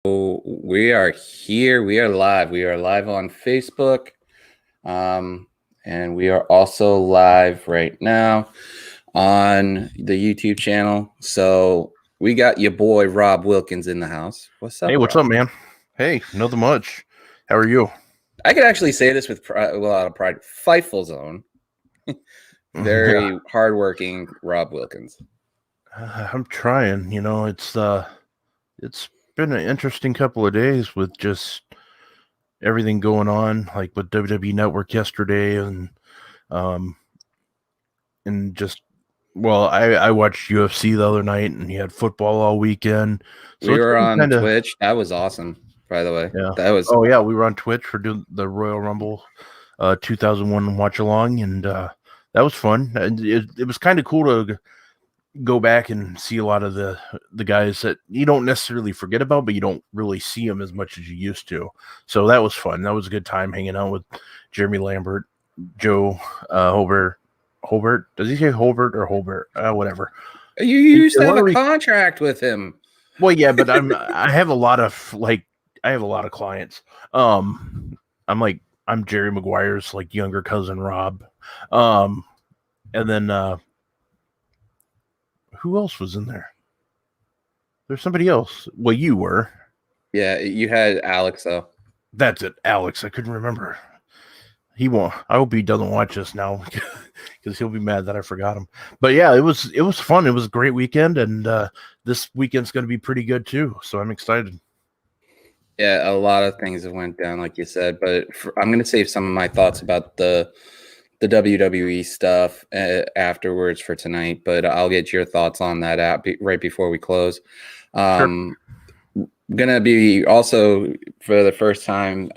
We are here. We are live. We are live on Facebook. And we are also live right now on the YouTube channel. So we got your boy Rob Wilkins in the house. What's up? Hey, what's Rob? up, man? Hey, nothing much. How are you? I could actually say this with a lot of pride. Fightful zone. Very hardworking Rob Wilkins. I'm trying. It's been an interesting couple of days with just everything going on, like with WWE Network yesterday, and just I watched UFC the other night, and you had football all weekend. So we were on Twitch. That was awesome, by the way. Yeah. That was. Oh yeah, we were on Twitch for doing the Royal Rumble 2001 watch along, and that was fun. And it was kind of cool to go back and see a lot of the guys that you don't necessarily forget about, but you don't really see them as much as you used to. So that was fun. That was a good time hanging out with Jeremy Lambert, Joe Holbert. Does he say Holbert or Holbert? Whatever. You used to have a contract with him. Well, yeah, but I have a lot of clients. I'm Jerry Maguire's like younger cousin Rob. And then who else was in there? There's somebody else. Well, you were. Yeah, you had Alex, though. That's it, Alex. I couldn't remember. He won't. I hope he doesn't watch us now because he'll be mad that I forgot him. But yeah, it was fun. It was a great weekend, and this weekend's going to be pretty good too. So I'm excited. Yeah, a lot of things have went down, like you said. But I'm going to save some of my thoughts about the WWE stuff afterwards for tonight, but I'll get your thoughts on that right before we close. Sure. Gonna be also for the first time,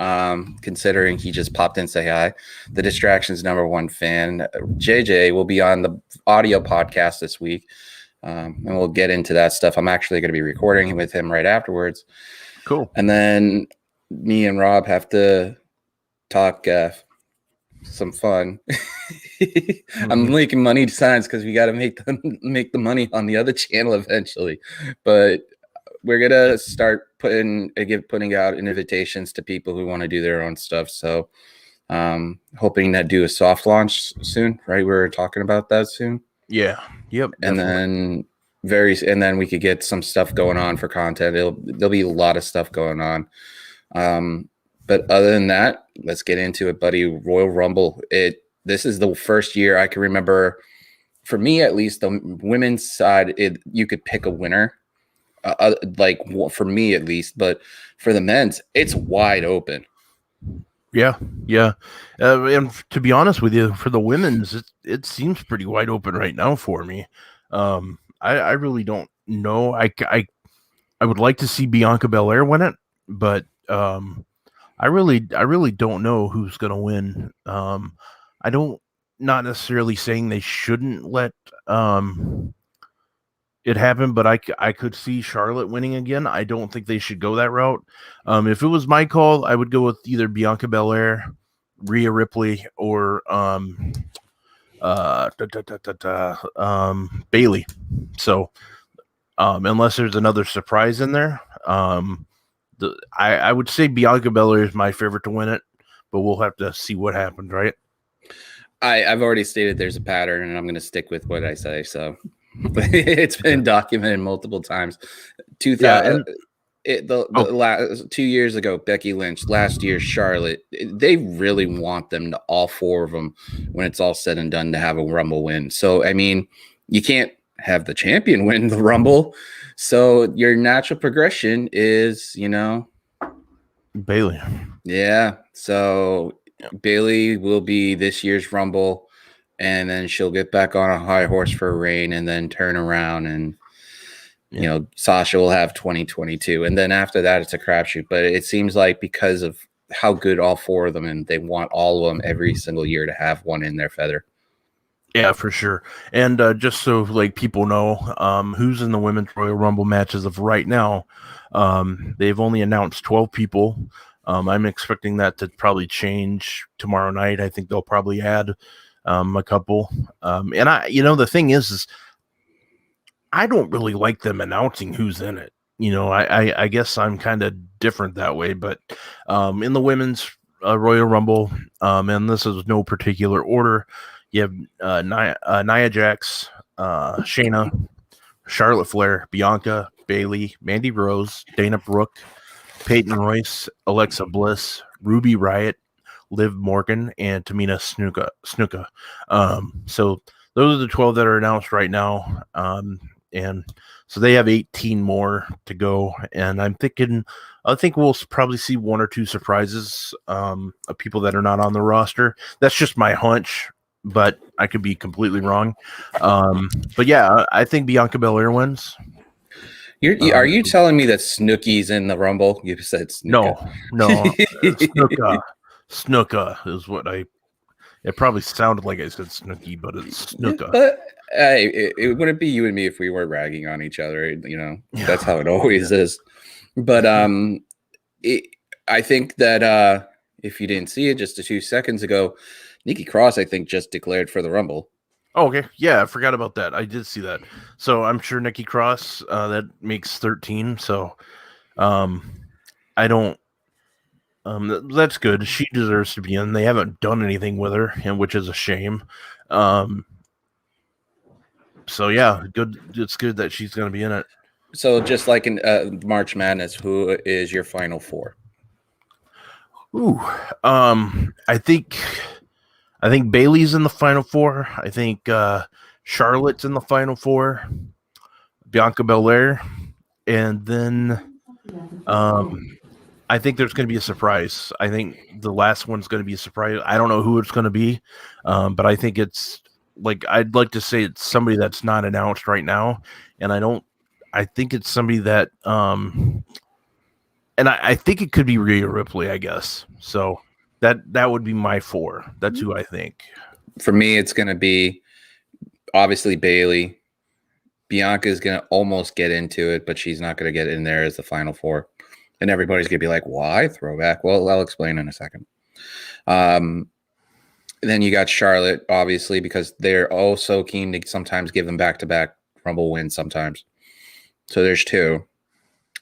considering he just popped in, say hi. The Distractions #1 fan, JJ, will be on the audio podcast this week, and we'll get into that stuff. I'm actually going to be recording with him right afterwards. Cool. And then me and Rob have to talk some fun. I'm making money signs because we got to make the money on the other channel eventually, but we're gonna start putting out invitations to people who want to do their own stuff. So hoping to do a soft launch soon, right? We're talking about that soon. Yeah. Yep. And then we could get some stuff going on for content. There'll be a lot of stuff going on. But other than that, let's get into it, buddy. Royal Rumble. This is the first year I can remember, for me at least, the women's side, you could pick a winner, for me at least. But for the men's, it's wide open. Yeah. And to be honest with you, for the women's, it seems pretty wide open right now for me. I really don't know. I would like to see Bianca Belair win it, but I really don't know who's going to win. Not necessarily saying they shouldn't let it happen, but I could see Charlotte winning again. I don't think they should go that route. If it was my call, I would go with either Bianca Belair, Rhea Ripley, or Bailey. So unless there's another surprise in there, I would say Bianca Belair is my favorite to win it, but we'll have to see what happens, right? I've already stated there's a pattern, and I'm going to stick with what I say. So it's been documented multiple times. 2 years ago, Becky Lynch. Last year, Charlotte. They really want them to, all four of them, when it's all said and done, to have a Rumble win. So I mean, you can't have the champion win the Rumble. So your natural progression is, Bailey. Yeah. So Bailey will be this year's Rumble, and then she'll get back on a high horse for a reign and then turn around, and Sasha will have 2022. And then after that, it's a crapshoot. But it seems like because of how good all four of them, and they want all of them every single year to have one in their feather. Yeah, for sure. And just so people know who's in the Women's Royal Rumble matches of right now, they've only announced 12 people. I'm expecting that to probably change tomorrow night. I think they'll probably add a couple. And the thing is I don't really like them announcing who's in it. I guess I'm kind of different that way. But in the women's Royal Rumble, and this is no particular order, you have Nia Jax, Shayna, Charlotte Flair, Bianca, Bailey, Mandy Rose, Dana Brooke, Peyton Royce, Alexa Bliss, Ruby Riott, Liv Morgan, and Tamina Snuka. So those are the 12 that are announced right now. And so they have 18 more to go. And I think we'll probably see one or two surprises of people that are not on the roster. That's just my hunch, but I could be completely wrong. But yeah, I think Bianca Belair wins. Are you telling me that Snooki's in the Rumble? You said Snuka. No, Snuka is what it probably sounded like I said Snooki, but it's Snuka. But hey, it wouldn't be you and me if we were ragging on each other. That's how it always is. But I think that if you didn't see it just a few seconds ago, Nikki Cross, I think, just declared for the Rumble. Oh, okay. Yeah, I forgot about that. I did see that. So I'm sure Nikki Cross, that makes 13. So I don't. That's good. She deserves to be in. They haven't done anything with her, and which is a shame. So yeah, good. It's good that she's going to be in it. So just like in March Madness, who is your final four? Ooh, I think Bailey's in the final four. I think Charlotte's in the final four. Bianca Belair, and then I think there's going to be a surprise. I think the last one's going to be a surprise. I don't know who it's going to be, but I think it's I'd like to say it's somebody that's not announced right now, and I think it's somebody that and I think it could be Rhea Ripley, I guess. So that would be my four. That's who I think. For me, it's going to be obviously Bailey. Bianca is going to almost get into it, but she's not going to get in there as the final four. And everybody's going to be like, why? Throwback. Well, I'll explain in a second. Then you got Charlotte, obviously, because they're so keen to sometimes give them back-to-back Rumble wins sometimes. So there's two.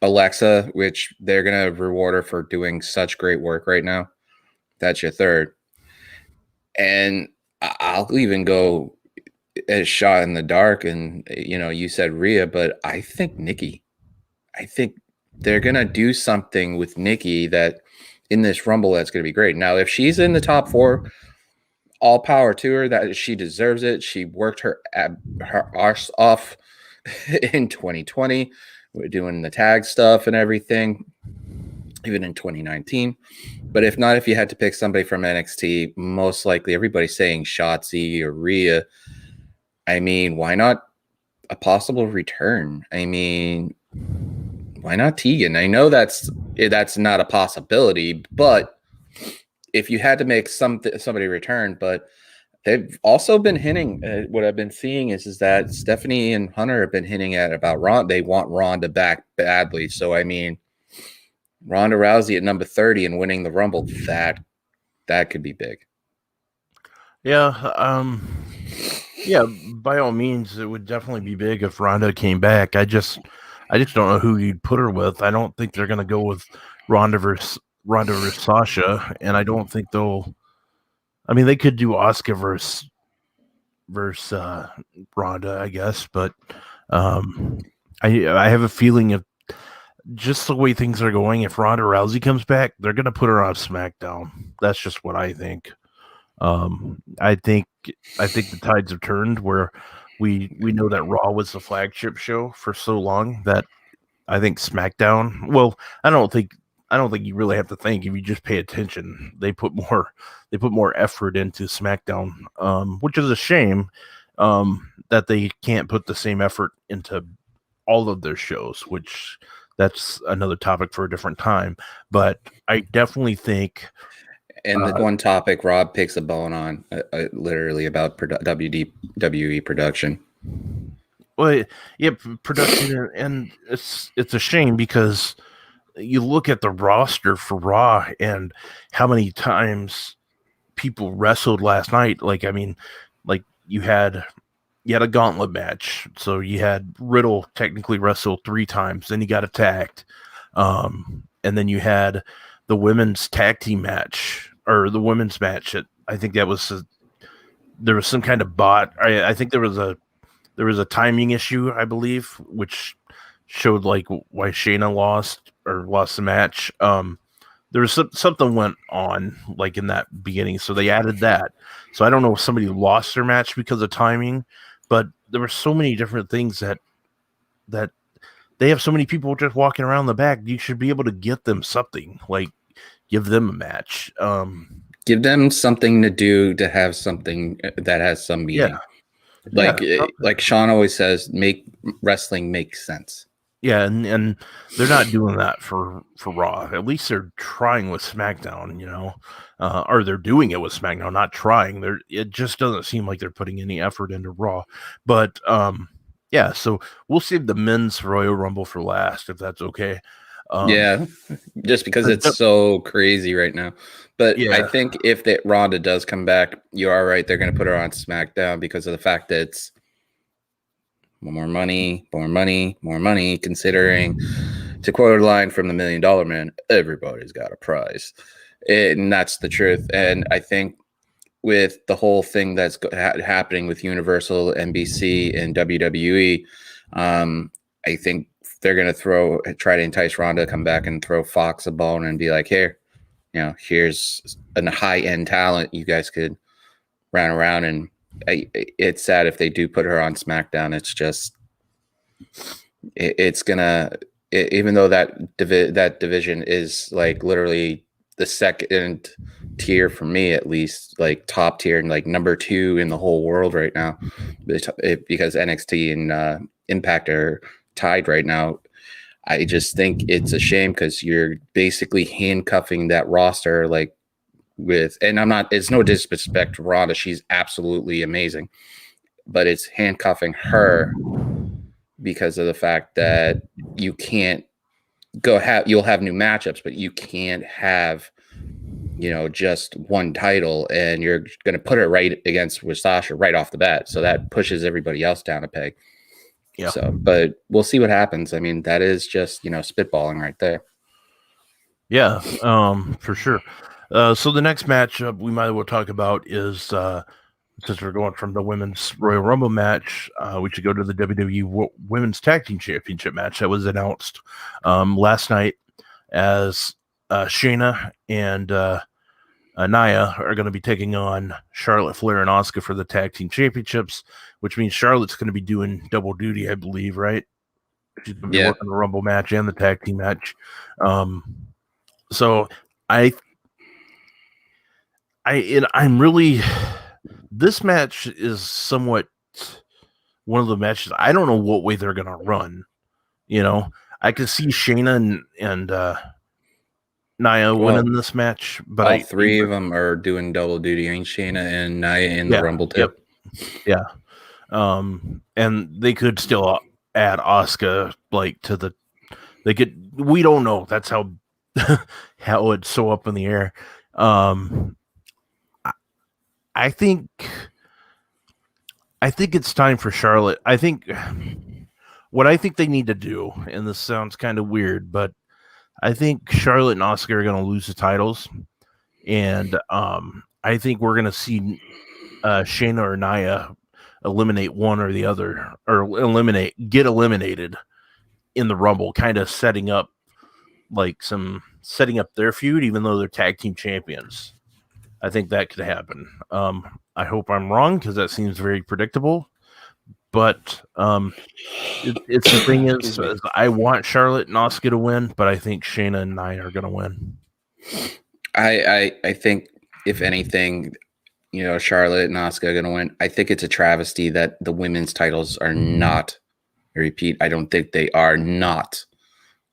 Alexa, which they're going to reward her for doing such great work right now. That's your third. And I'll even go a shot in the dark. And, you said Rhea, but I think Nikki. I think they're going to do something with Nikki that in this Rumble that's going to be great. Now, if she's in the top four, all power to her. That she deserves it. She worked her arse off in 2020. We're doing the tag stuff and everything, even in 2019. But if not, if you had to pick somebody from NXT, most likely everybody's saying Shotzi or Rhea. I mean, why not a possible return? I mean, why not Tegan? I know that's not a possibility, but if you had to make somebody return, but they've also been hinting. What I've been seeing is that Stephanie and Hunter have been hinting at about Ronda. They want Ronda back badly. So I mean, Ronda Rousey at number 30 and winning the Rumble, that could be big. Yeah, yeah. By all means, it would definitely be big if Ronda came back. I just don't know who you'd put her with. I don't think they're going to go with Ronda versus Sasha, and I don't think they'll. I mean, they could do Asuka versus Ronda, I guess, but I have a feeling if just the way things are going, if Ronda Rousey comes back, they're going to put her on SmackDown. That's just what I think. I think the tides have turned where we know that Raw was the flagship show for so long that I think SmackDown. Well, I don't think you really have to think if you just pay attention. They put more effort into SmackDown, which is a shame that they can't put the same effort into all of their shows, which that's another topic for a different time. But I definitely think. And the one topic Rob picks a bone on, literally about WWE production. Well, yeah, production, and it's a shame because you look at the roster for Raw and how many times people wrestled last night. Like, I mean, like you had you had a gauntlet match. So you had Riddle technically wrestle 3 times, then he got attacked. And then you had the women's tag team match, or the women's match. I think that was there was some kind of bot. I think there was a timing issue, I believe, which showed like why Shayna lost the match. There was something went on like in that beginning, so they added that. So I don't know if somebody lost their match because of timing, but there were so many different things that they have so many people just walking around the back. You should be able to get them something, like give them a match. Give them something to do, to have something that has some meaning. Like Sean always says, make wrestling make sense. Yeah, and they're not doing that for Raw. At least they're trying with SmackDown, or they're doing it with SmackDown, not trying. It just doesn't seem like they're putting any effort into Raw. But yeah, so we'll save the men's Royal Rumble for last, if that's okay. Yeah, just because it's so crazy right now. But yeah. I think if that Ronda does come back, you are right. They're going to put her on SmackDown because of the fact that it's more money, considering, to quote a line from the $1 Million Man, everybody's got a prize. And that's the truth. And I think with the whole thing that's happening with Universal, NBC, and WWE, I think they're going to try to entice Ronda to come back and throw Fox a bone and be like, here, here's a high-end talent you guys could run around. And it's sad if they do put her on SmackDown. It's just, it's gonna, even though that division is like literally the second tier for me, at least, like top tier and like number 2 in the whole world right now, because NXT and Impact are tied right now. I just think it's a shame because you're basically handcuffing that roster, like, it's no disrespect to Ronda, she's absolutely amazing, but it's handcuffing her because of the fact that you can't you'll have new matchups, but you can't have, just one title, and you're going to put it right against with Sasha right off the bat. So that pushes everybody else down a peg. Yeah. So, but we'll see what happens. I mean, that is just, spitballing right there. Yeah, for sure. So the next matchup we might as well talk about is, since we're going from the women's Royal Rumble match, we should go to the WWE Women's Tag Team Championship match that was announced last night, as Shayna and Nia are going to be taking on Charlotte Flair and Asuka for the Tag Team Championships, which means Charlotte's going to be doing double duty, I believe, right? She's going to be working the Rumble match and the Tag Team match. So I'm really, this match is somewhat one of the matches. I don't know what way they're going to run. I could see Shayna and Nia winning this match, but all three of them are doing double duty. Ain't Shayna and Nia in the Rumble too? Yep. Yeah. And they could still add Asuka to the. They could. We don't know. That's how it's so up in the air. I think it's time for Charlotte. I think what I think they need to do, and this sounds kind of weird, but I think Charlotte and Asuka are going to lose the titles, and I think we're going to see Shayna or Nia eliminate one or the other, or get eliminated in the Rumble, kind of setting up their feud, even though they're tag team champions. I think that could happen. I hope I'm wrong, because that seems very predictable. But it's the thing is I want Charlotte and Asuka to win, but I think Shayna and Nia are going to win. I think, if anything, Charlotte and Asuka are going to win. I think it's a travesty that the women's titles are not, I repeat, I don't think they are not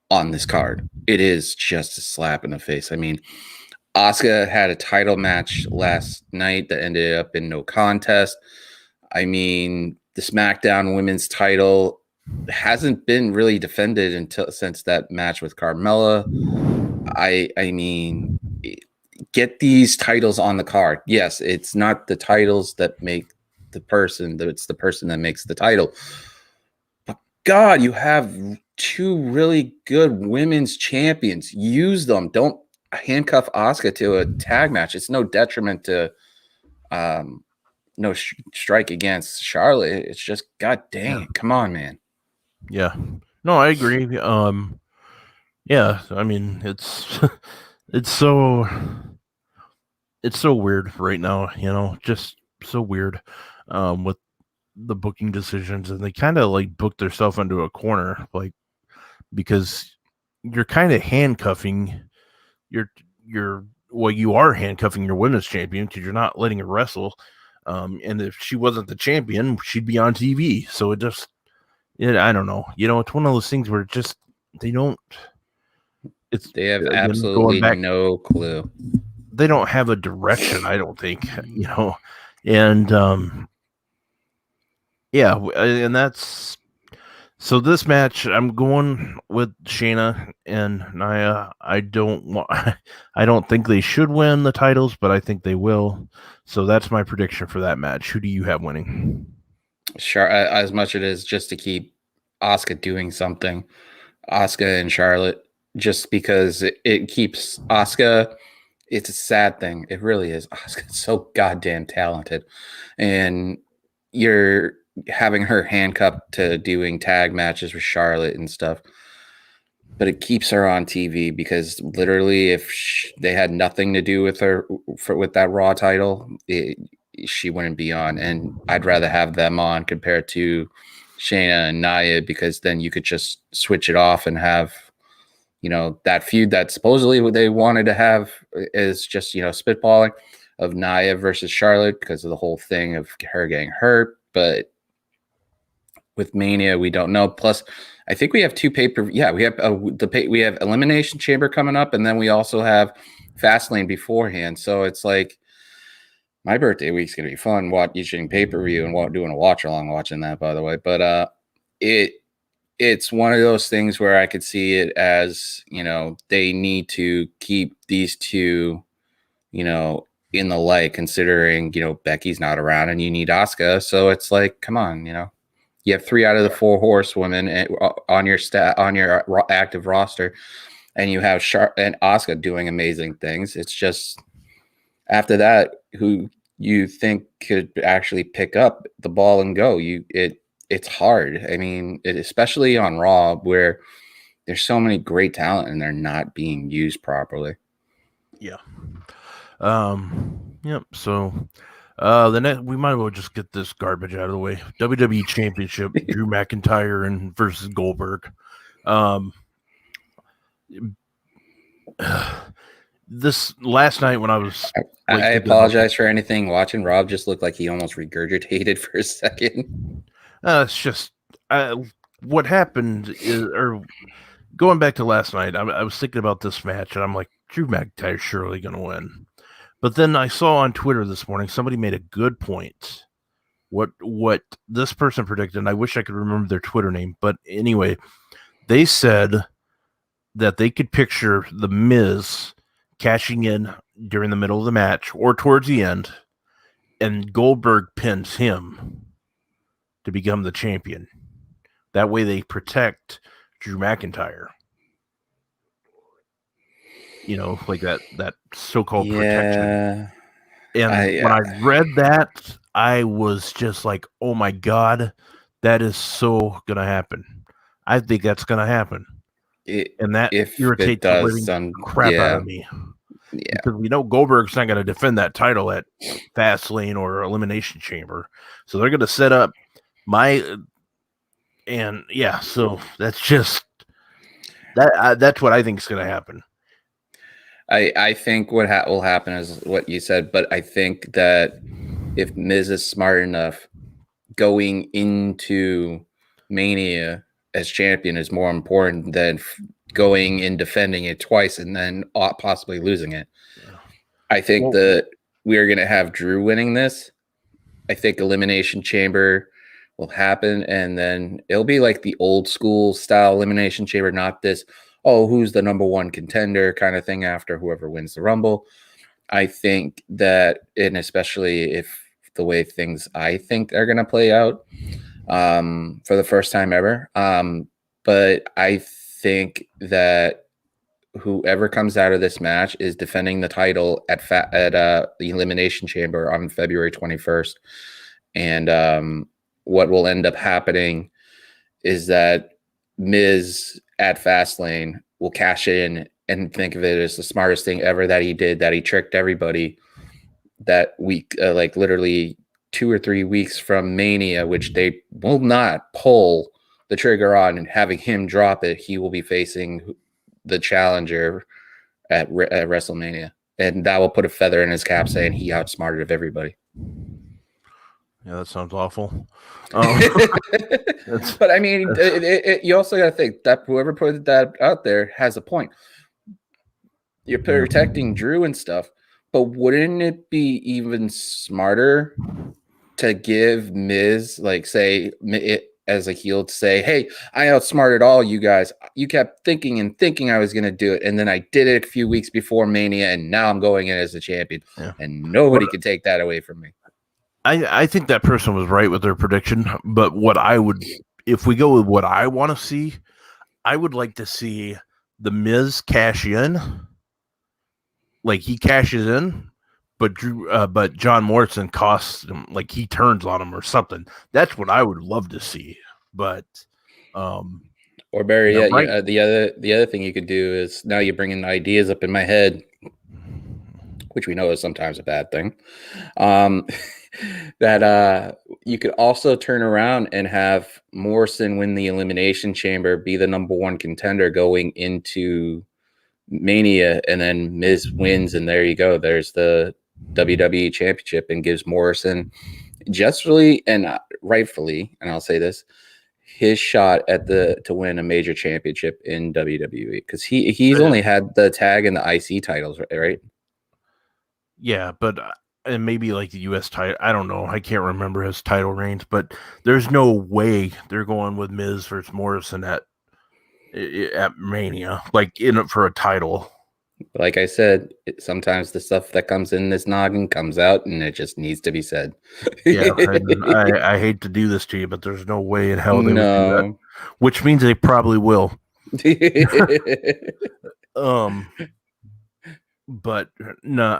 on this card. It is just a slap in the face. I mean, Asuka had a title match last night that ended up in no contest. I mean, the SmackDown women's title hasn't been really defended since that match with Carmella. I mean, get these titles on the card. Yes, it's not the titles that make the person that makes the title. But God, you have 2 really good women's champions. Use them. Don't handcuff Asuka to a tag match. It's no detriment to no strike against Charlotte. It's just, God dang it. Come on, man. Yeah. No, I agree. Yeah, I mean, it's it's so weird right now, just so weird with the booking decisions, and they kind of like booked themselves into a corner, like, because you're kind of handcuffing your you are handcuffing your women's champion because you're not letting her wrestle. And if she wasn't the champion, she'd be on TV. So it just, I don't know. It's one of those things where they have again, absolutely no clue. They don't have a direction, I don't think, and yeah, and that's so this match. I'm going with Shayna and Nia. I don't think they should win the titles, but I think they will. So that's my prediction for that match. Who do you have winning? Sure, as much as it is just to keep Asuka doing something, Asuka and Charlotte, just because it keeps Asuka. It's a sad thing. It really is. Asuka's so goddamn talented, and you're having her handcuffed to doing tag matches with Charlotte and stuff. But it keeps her on TV because literally, if they had nothing to do with her with that Raw title, she wouldn't be on. And I'd rather have them on compared to Shayna and Nia, because then you could just switch it off and have, that feud that supposedly what they wanted to have is just, spitballing of Nia versus Charlotte because of the whole thing of her getting hurt. But with Mania, we don't know. Plus, I think we have 2 pay-per-view. Yeah, we have we have Elimination Chamber coming up, and then we also have Fastlane beforehand. So it's like my birthday week's gonna be fun watching pay-per-view and doing a watch along watching that, by the way. But it's one of those things where I could see it as, they need to keep these 2, in the light, considering, Becky's not around and you need Asuka. So it's like, come on, you have 3 out of the 4 horsewomen on your active roster, and you have and Asuka doing amazing things. It's just after that, who you think could actually pick up the ball and go? It's hard. I mean, especially on Raw, where there's so many great talent and they're not being used properly. Yeah. Yep. So, we might as well just get this garbage out of the way. WWE Championship: Drew McIntyre and versus Goldberg. This last night when I was, I apologize for anything. Watching Rob just looked like he almost regurgitated for a second. It's just what happened is, or going back to last night, I was thinking about this match, and I'm like, Drew McIntyre's surely going to win. But then I saw on Twitter this morning, somebody made a good point. What this person predicted, and I wish I could remember their Twitter name, but anyway, they said that they could picture The Miz cashing in during the middle of the match or towards the end, and Goldberg pins him to become the champion. That way they protect Drew McIntyre. Like that so-called protection. And when I read that, I was just like, oh my God, that is so going to happen. I think that's going to happen. And that irritates the living crap out of me. Yeah. Because we know Goldberg's not going to defend that title at Fastlane or Elimination Chamber. So they're going to set up so that's just that's what I think is going to happen. I think what will happen is what you said, but I think that if Miz is smart enough, going into Mania as champion is more important than going and defending it twice and then possibly losing it. Yeah. I think that we are going to have Drew winning this. I think Elimination Chamber will happen, and then it'll be like the old school style Elimination Chamber, not this, who's the number 1 contender kind of thing after whoever wins the Rumble. I think that, and especially if the way things I think are going to play out for the first time ever. But I think that whoever comes out of this match is defending the title at the Elimination Chamber on February 21st. And what will end up happening is that Miz at Fastlane will cash in and think of it as the smartest thing ever that he did, that he tricked everybody that week, like literally 2 or 3 weeks from Mania, which they will not pull the trigger on, and having him drop it, he will be facing the challenger at WrestleMania. And that will put a feather in his cap saying he outsmarted of everybody. Yeah, that sounds awful. But I mean, you also got to think that whoever put that out there has a point. You're protecting Drew and stuff, but wouldn't it be even smarter to give Miz, like, say, it as a heel, to say, hey, I outsmarted all you guys. You kept thinking I was going to do it, and then I did it a few weeks before Mania, and now I'm going in as a champion, and nobody can take that away from me. I think that person was right with their prediction, but what I would, if we go with what I want to see, I would like to see the Miz cash in, like he cashes in, but John Morrison costs him, like he turns on him or something. That's what I would love to see. But or Barry, the other thing you could do is, now you're bringing ideas up in my head, which we know is sometimes a bad thing. That you could also turn around and have Morrison win the Elimination Chamber, be the number one contender going into Mania, and then Miz wins, and there you go. There's the WWE Championship, and gives Morrison justly and rightfully, and I'll say this, his shot at to win a major championship in WWE, because he's only had the tag and the IC titles, right? Yeah, but and maybe like the U.S. title. I don't know. I can't remember his title reigns, but there's no way they're going with Miz versus Morrison at Mania, like in it for a title. Like I said, sometimes the stuff that comes in this noggin comes out, and it just needs to be said. Yeah, I hate to do this to you, but there's no way in hell they would do that. Which means they probably will. But no,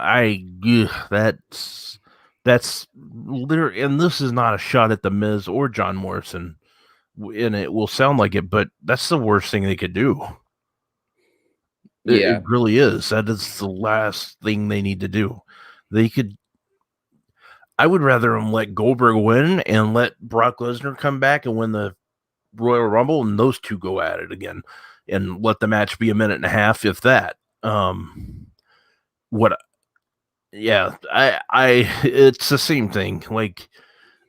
that's literally, and this is not a shot at the Miz or John Morrison, and it will sound like it, but that's the worst thing they could do. It really is. That is the last thing they need to do. I would rather them let Goldberg win and let Brock Lesnar come back and win the Royal Rumble, and those two go at it again, and let the match be a minute and a half, if that. It's the same thing. Like,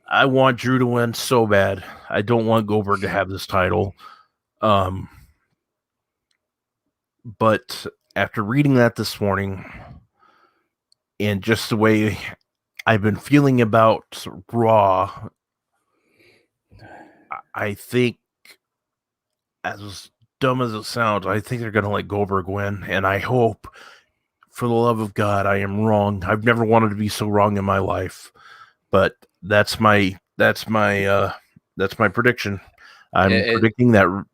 I want Drew to win so bad. I don't want Goldberg to have this title. But after reading that this morning, and just the way I've been feeling about Raw, I think, as dumb as it sounds, I think they're going to let Goldberg win, and I hope, for the love of God, I am wrong. I've never wanted to be so wrong in my life, but that's my prediction. I'm predicting that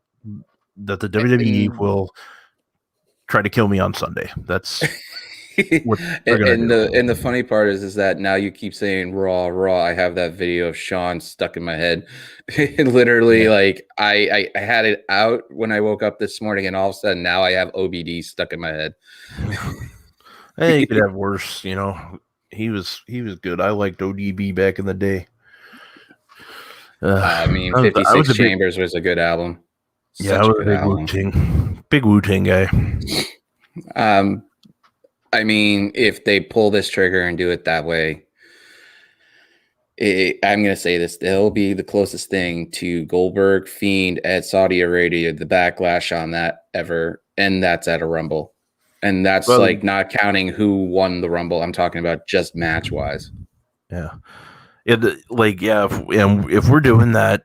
the WWE will try to kill me on Sunday. That's what they're gonna do. And the funny part is that now you keep saying Raw. I have that video of Sean stuck in my head. Literally, like I had it out when I woke up this morning, and all of a sudden now I have OBD stuck in my head. Hey, you could have worse, you know. He was good. I liked ODB back in the day. I mean, 56 Chambers was a good album. Yeah, I was a big Wu-Tang guy. I mean, if they pull this trigger and do it that way, I'm going to say this, they'll be the closest thing to Goldberg Fiend at Saudi Arabia, the backlash on that ever, and that's at a Rumble. And that's like not counting who won the Rumble. I'm talking about just match-wise. Yeah. If we're doing that,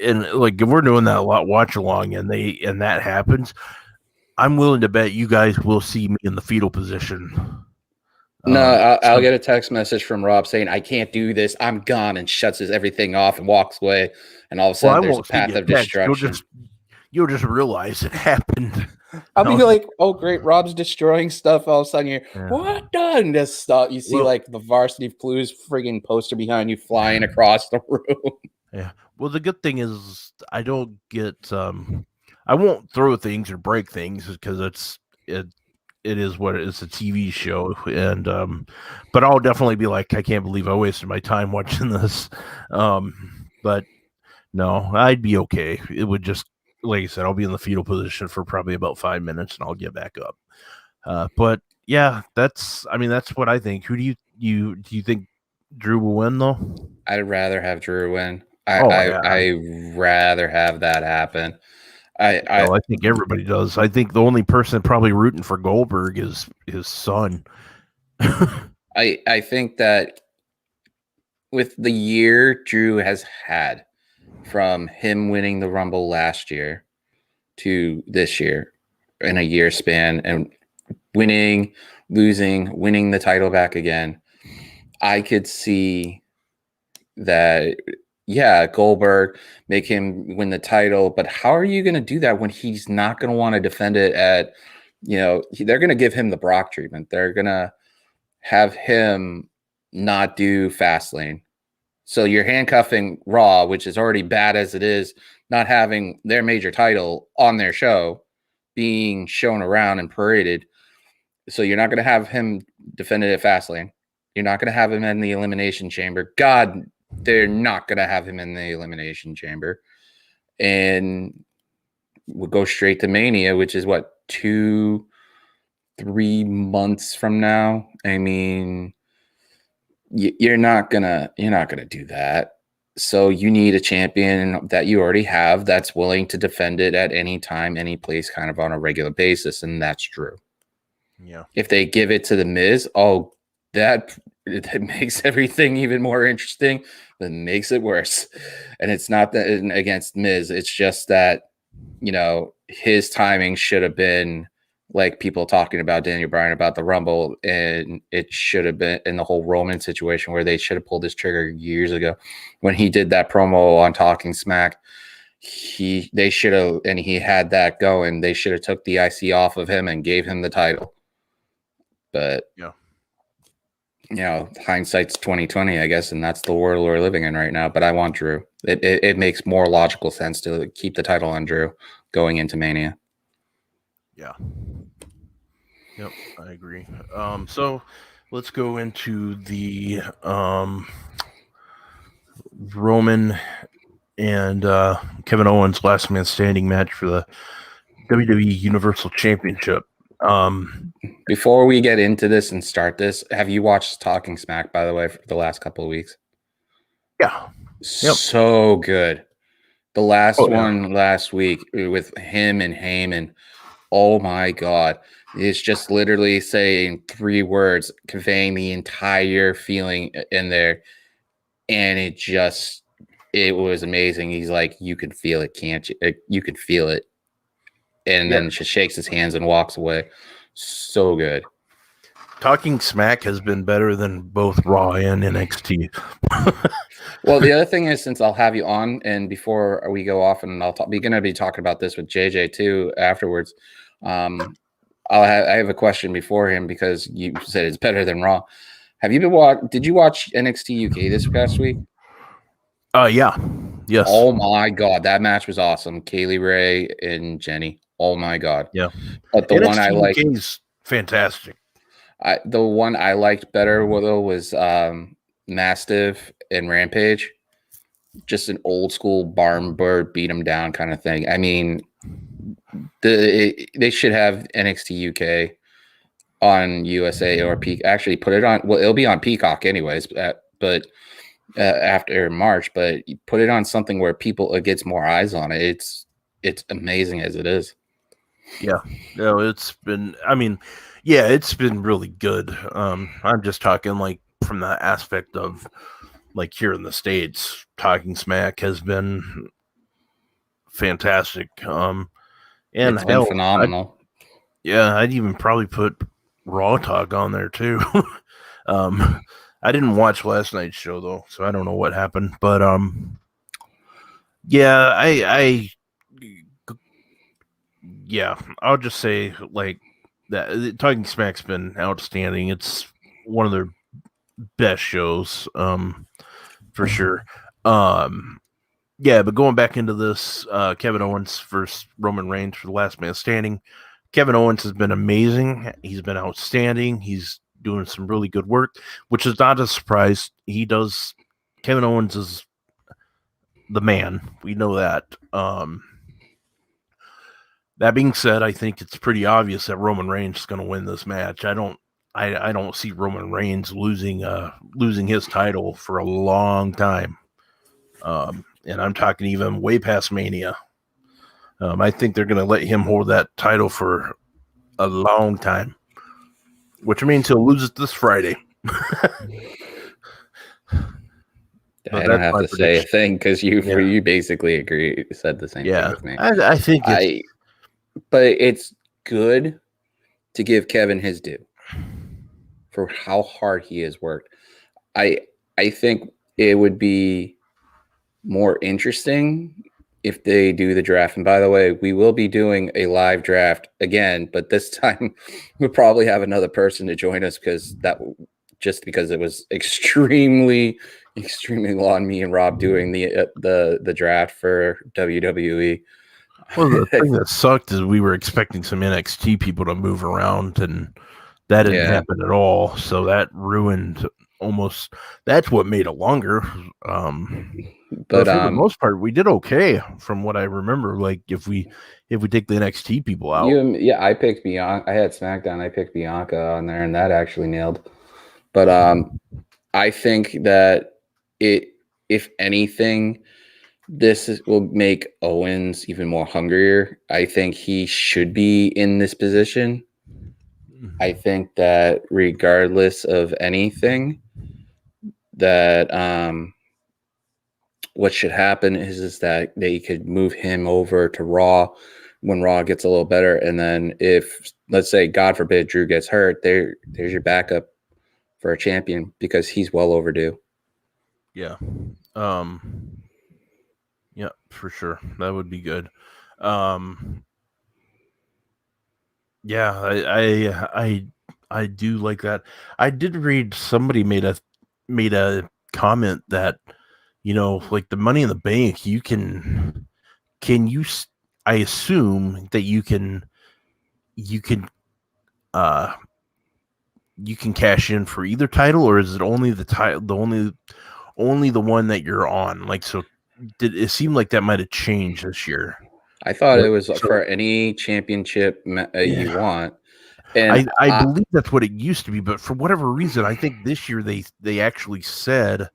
and like if we're doing that a lot, watch along, and that happens, I'm willing to bet you guys will see me in the fetal position No, I'll get a text message from Rob saying, I can't do this. I'm gone, and shuts everything off and walks away. And all of a sudden, there's a path of destruction. You'll just realize it happened. I'll be like, oh, great. Rob's destroying stuff. All of a sudden, you're, what done? Just stop. You see, like, the Varsity Blues friggin' poster behind you flying across the room. Yeah. Well, the good thing is I don't get, I won't throw things or break things because it is what it is, a TV show. And, but I'll definitely be like, I can't believe I wasted my time watching this. But no, I'd be okay. It would just, like I said, I'll be in the fetal position for probably about 5 minutes and I'll get back up. But yeah, that's what I think. Who do you think Drew will win though? I'd rather have Drew win. I'd rather have that happen. I think everybody does. I think the only person probably rooting for Goldberg is his son. I think that with the year Drew has had, from him winning the Rumble last year to this year in a year span, and winning, losing, winning the title back again, I could see that, yeah, Goldberg, make him win the title, but how are you going to do that when he's not going to want to defend it at, they're going to give him the Brock treatment. They're going to have him not do Fastlane. So you're handcuffing Raw, which is already bad as it is, not having their major title on their show being shown around and paraded. So you're not going to have him defend it at Fastlane. You're not going to have him in the Elimination Chamber. God, they're not going to have him in the Elimination Chamber. And we'll go straight to Mania, which is what, 2-3 months from now. I mean, you're not gonna do that. So you need a champion that you already have that's willing to defend it at any time, any place, kind of on a regular basis, and that's Drew. Yeah. If they give it to the Miz, that makes everything even more interesting. That makes it worse. And it's not that against Miz. It's just that, his timing should have been like people talking about Daniel Bryan about the Rumble, and it should have been in the whole Roman situation where they should have pulled this trigger years ago when he did that promo on Talking Smack. They should have, and he had that going. They should have took the IC off of him and gave him the title. But hindsight's 2020, I guess, and that's the world we're living in right now. But I want Drew. It makes more logical sense to keep the title on Drew going into Mania. Yeah. Yep, I agree. So let's go into the Roman and Kevin Owens last man standing match for the WWE Universal Championship. Before we get into this and start this, have you watched Talking Smack, by the way, for the last couple of weeks? Yeah. Yep. So good. The last one last week with him and Heyman. Oh my God. It's just literally saying 3 words, conveying the entire feeling in there. And it was amazing. He's like, you can feel it, can't you? You can feel it. And then just shakes his hands and walks away. So good. Talking Smack has been better than both Raw and NXT. Well, the other thing is, since I'll have you on, and before we go off, and we're going to be talking about this with JJ too afterwards. I have a question before him because you said it's better than Raw. Have you been did you watch NXT UK this past week? Yeah. Yes. Oh my God, that match was awesome. Kaylee Ray and Jenny. Oh my God. Yeah. But the NXT one I liked is fantastic. The one I liked better was Mastiff and Rampage. Just an old school barn bird beat them down kind of thing. I mean, they should have NXT UK on USA or actually put it on. Well, it'll be on Peacock anyways, but after March. But put it on something where it gets more eyes on it. It's amazing as it is. Yeah, no, it's been. I mean, yeah, it's been really good. I'm just talking like from the aspect of like here in the States, Talking Smack has been fantastic. And it's been phenomenal. I'd even probably put Raw Talk on there too. I didn't watch last night's show though, so I don't know what happened. But yeah, I'll just say like that. Talking Smack's been outstanding. It's one of their best shows, for sure. Yeah, but going back into this, Kevin Owens versus Roman Reigns for the last man standing. Kevin Owens has been amazing. He's been outstanding. He's doing some really good work, which is not a surprise. Kevin Owens is the man. We know that. That being said, I think it's pretty obvious that Roman Reigns is going to win this match. I don't see Roman Reigns losing his title for a long time. And I'm talking even way past Mania. I think they're going to let him hold that title for a long time, which means he'll lose it this Friday. I don't have to say a thing because you basically said the same thing with me. I think but it's good to give Kevin his due for how hard he has worked. I think it would be more interesting if they do the draft. And by the way, we will be doing a live draft again, but this time we'll probably have another person to join us because it was extremely long. Me and Rob doing the draft for WWE. Well, the thing that sucked is we were expecting some NXT people to move around, and that didn't happen at all. So that ruined almost. That's what made it longer. But for the most part, we did okay from what I remember. Like if we take the NXT people out, I picked Bianca. I had SmackDown. I picked Bianca on there, and that actually nailed. But I think that if anything, this will make Owens even more hungrier. I think he should be in this position. I think that regardless of anything, that what should happen is that they could move him over to Raw when Raw gets a little better. And then if, let's say, God forbid, Drew gets hurt, there's your backup for a champion because he's well overdue. Yeah. Yeah, for sure. That would be good. Yeah, I do like that. I did read somebody made a comment that, like the Money in the Bank, I assume that you can cash in for either title, or is it only the title, only the one that you're on? Like, so did it seem like that might have changed this year? I thought it was for any championship you want. And I believe that's what it used to be, but for whatever reason, I think this year they actually said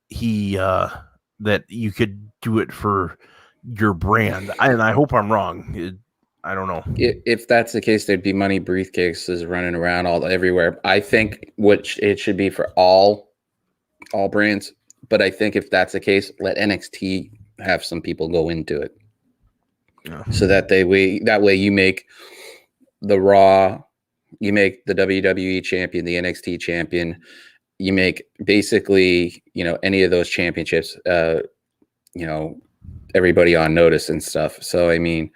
that you could do it for your brand. And I hope I'm wrong. I don't know. If that's the case, there'd be money briefcases running around everywhere. I think it should be for all brands. But I think if that's the case, let NXT have some people go into it. Yeah. So that way you make the Raw, you make the WWE champion, the NXT champion, you make basically, any of those championships, everybody on notice and stuff. So, I mean,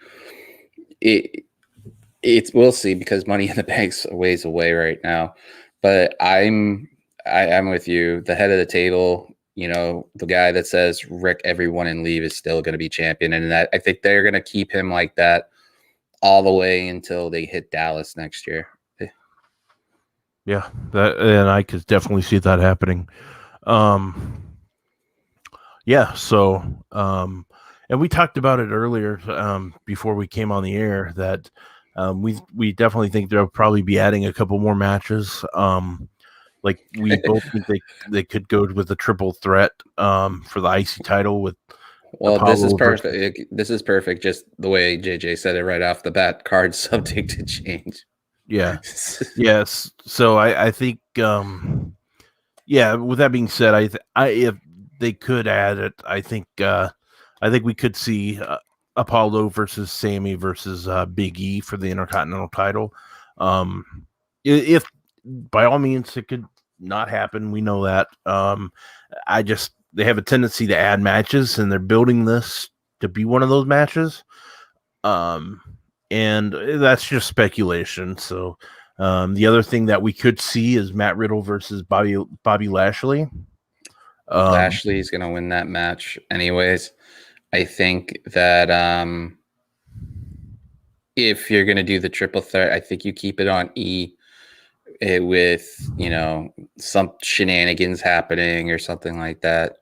we'll see because Money in the Bank's a ways away right now, but I'm with you. The head of the table, the guy that says wreck everyone and leave is still going to be champion. And that I think they're going to keep him like that all the way until they hit Dallas next year. Yeah, and I could definitely see that happening. Yeah, so and we talked about it earlier before we came on the air that we definitely think they'll probably be adding a couple more matches. Like we both think they could go with a triple threat for the IC title with. Well, Apollo this is perfect. This is perfect. Just the way JJ said it right off the bat. Card subject to change. Yeah. Yes. So I think. Yeah. With that being said, if they could add it, I think we could see Apollo versus Sammy versus Big E for the Intercontinental title. If by all means, it could not happen. We know that. They have a tendency to add matches, and they're building this to be one of those matches. And that's just speculation. So, the other thing that we could see is Matt Riddle versus Bobby Lashley. Lashley's going to win that match anyways. I think that if you're going to do the triple threat, I think you keep it on E with, some shenanigans happening or something like that.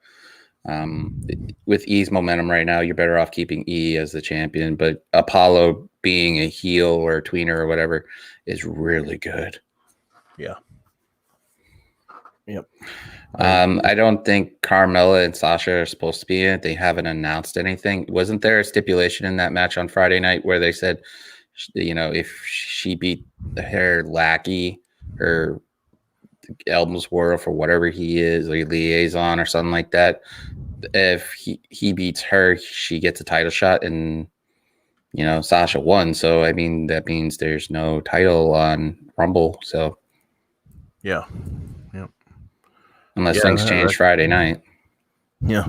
With E's momentum right now, you're better off keeping E as the champion, but Apollo being a heel or a tweener or whatever is really good. Yeah. Yep. I don't think Carmella and Sasha are supposed to be in it. They haven't announced anything. Wasn't there a stipulation in that match on Friday night where they said, if she beat her lackey, her Ellsworth or whatever he is, or liaison or something like that, if he beats her, she gets a title shot, and Sasha won. So I mean, that means there's no title on Rumble. So yeah. Unless things change Friday night. Yeah.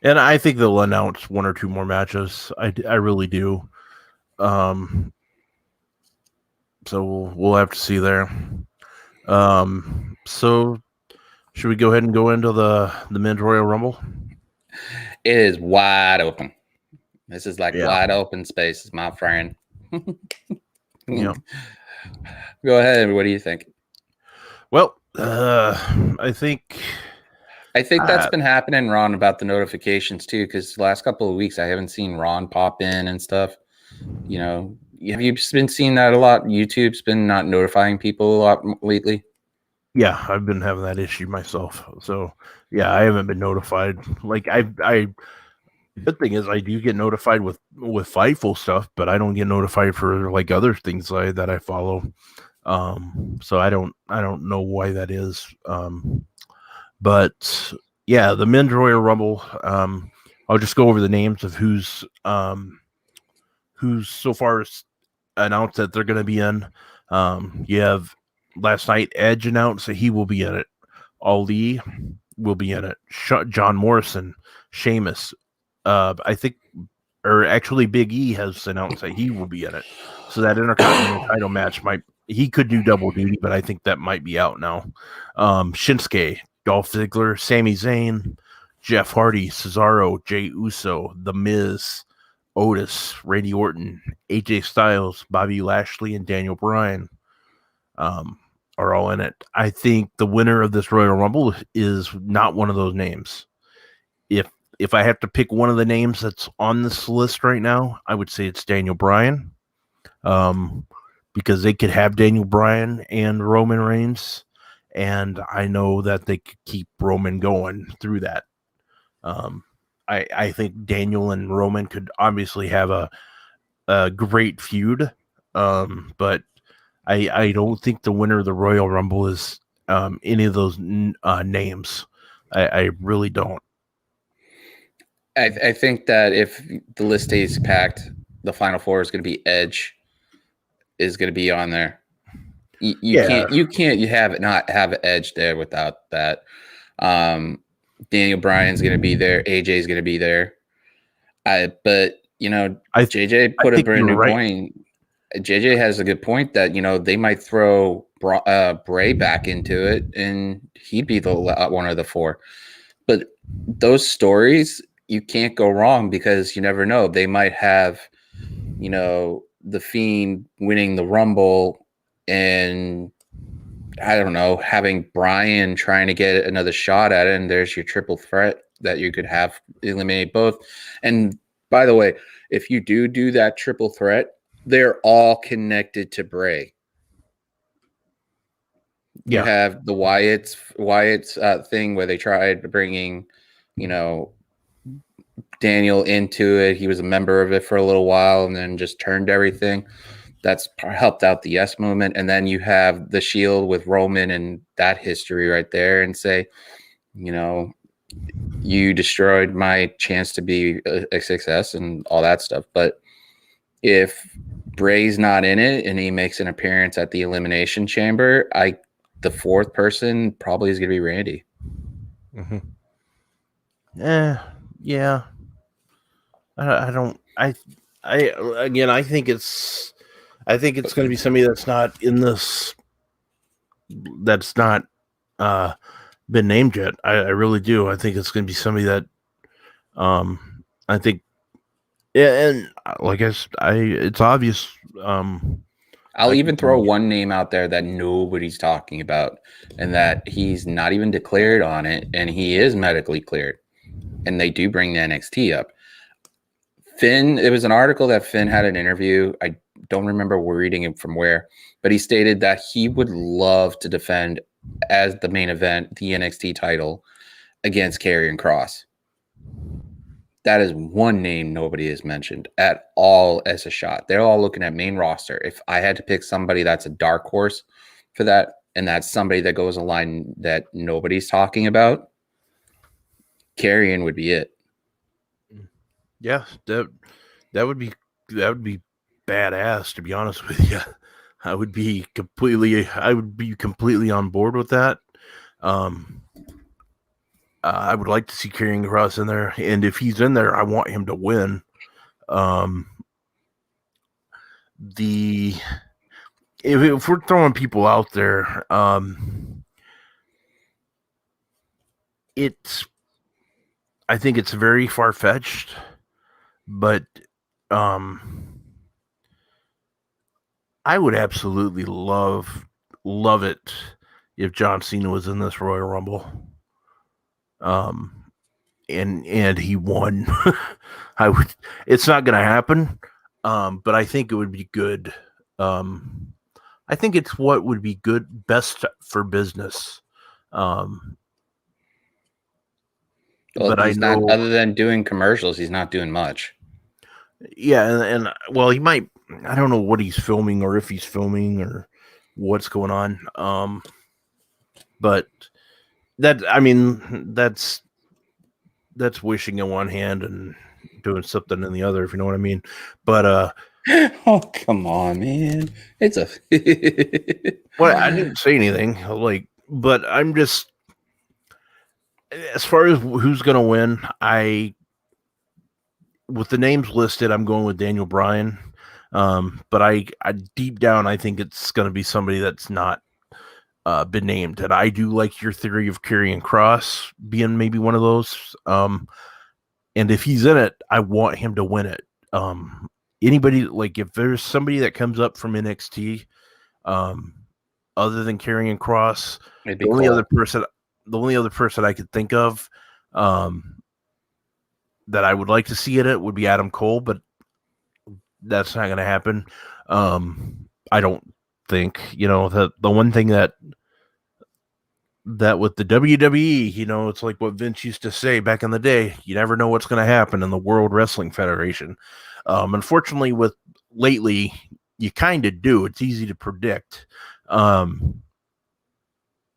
And I think they'll announce one or two more matches. I really do. So we'll have to see there. So should we go ahead and go into the Men's Royal Rumble? It is wide open. This is wide open spaces, my friend. Yeah. Go ahead. What do you think? Well, I think that's been happening, Ron, about the notifications too, because the last couple of weeks I haven't seen Ron pop in and stuff. Have you been seeing that a lot? YouTube's been not notifying people a lot lately. Yeah, I've been having that issue myself. So yeah, I haven't been notified. Like good thing is I do get notified with Fightful stuff, but I don't get notified for other things that I follow. So I don't know why that is. But yeah, the Men's Royal Rumble. I'll just go over the names of who's so far announced that they're going to be in. You have last night Edge announced that he will be in it. Ali will be in it. John Morrison, Sheamus. I think, or actually Big E has announced that he will be in it. So that Intercontinental title match he could do double duty, but I think that might be out now. Shinsuke, Dolph Ziggler, Sami Zayn, Jeff Hardy, Cesaro, Jey Uso, The Miz, Otis, Randy Orton, AJ Styles, Bobby Lashley, and Daniel Bryan are all in it. I think the winner of this Royal Rumble is not one of those names. If I have to pick one of the names that's on this list right now, I would say it's Daniel Bryan. Because they could have Daniel Bryan and Roman Reigns, and I know that they could keep Roman going through that. I think Daniel and Roman could obviously have a great feud, but I don't think the winner of the Royal Rumble is any of those names. I really don't. I think that if the list stays packed, the final four is going to be Edge. Is going to be on there. You can't not have an Edge there without that. Daniel Bryan's going to be there. AJ's going to be there. But JJ put a brand new point. JJ has a good point that they might throw Bray back into it, and he'd be the one of the four. But those stories, you can't go wrong because you never know. They might have, the Fiend winning the Rumble, and I don't know, having Bryan trying to get another shot at it, and there's your triple threat that you could have eliminate both. And by the way, if you do that triple threat, they're all connected to Bray. You have the Wyatt's thing where they tried bringing, Daniel into it. He was a member of it for a little while and then just turned everything. That's helped out the Yes movement. And then you have the Shield with Roman and that history right there, and say, you destroyed my chance to be a success and all that stuff. But if Bray's not in it and he makes an appearance at the Elimination Chamber, I the fourth person probably is going to be Randy. Mm-hmm. Yeah. I think it's going to be somebody that's not in this, that's not been named yet. I really do. I think it's going to be somebody that, I think, yeah, and like it's obvious. I'll even throw one name out there that nobody's talking about, and that he's not even declared on it, and he is medically cleared, and they do bring the NXT up. Finn, it was an article that Finn had an interview. I don't remember reading it from where, but he stated that he would love to defend as the main event the NXT title against Karrion Kross. That is one name nobody has mentioned at all as a shot. They're all looking at main roster. If I had to pick somebody that's a dark horse for that, and that's somebody that goes a line that nobody's talking about, Karrion would be it. Yeah, that would be badass, to be honest with you. I would be completely on board with that. I would like to see Karrion Kross in there, and if he's in there, I want him to win. If we're throwing people out there, I think it's very far-fetched, but I would absolutely love it if John Cena was in this Royal Rumble. And he won. It's not going to happen. But I think it would be good. I think it's what would be best for business. Well, but he's not, other than doing commercials, he's not doing much. Yeah, and well, he might. I don't know what he's filming, or if he's filming, or what's going on. But that's wishing in one hand and doing something in the other, if you know what I mean. But oh, come on, man! It's a well, I didn't say anything, but I'm just, as far as who's gonna win, with the names listed, I'm going with Daniel Bryan. But I deep down, I think it's gonna be somebody that's not been named, and I do like your theory of Karrion Kross being maybe one of those. And if he's in it, I want him to win it. Anybody, if there's somebody that comes up from NXT, other than Karrion Kross, the only other person I could think of, that I would like to see in it would be Adam Cole, but that's not going to happen. I don't think, the one thing that with the WWE, it's like what Vince used to say back in the day, you never know what's going to happen in the World Wrestling Federation. Unfortunately, with lately, you kind of do. It's easy to predict.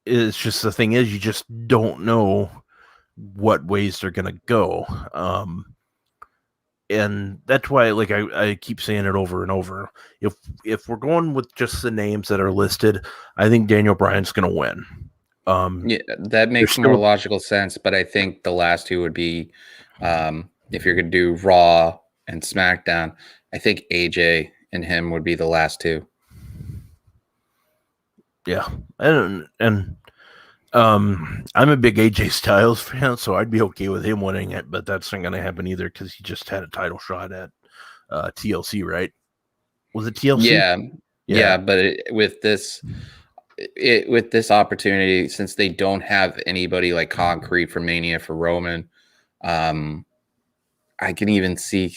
It's just, the thing is, you just don't know what ways they're going to go. And that's why, I keep saying it over and over. If we're going with just the names that are listed, I think Daniel Bryan's going to win. Yeah, that makes more logical sense. But I think the last two would be, if you're going to do Raw and SmackDown, I think AJ and him would be the last two. Yeah, and I'm a big AJ Styles fan, so I'd be okay with him winning it, but that's not going to happen either, because he just had a title shot at TLC, right? Was it TLC? Yeah, but with this opportunity, since they don't have anybody concrete for Mania for Roman, I can even see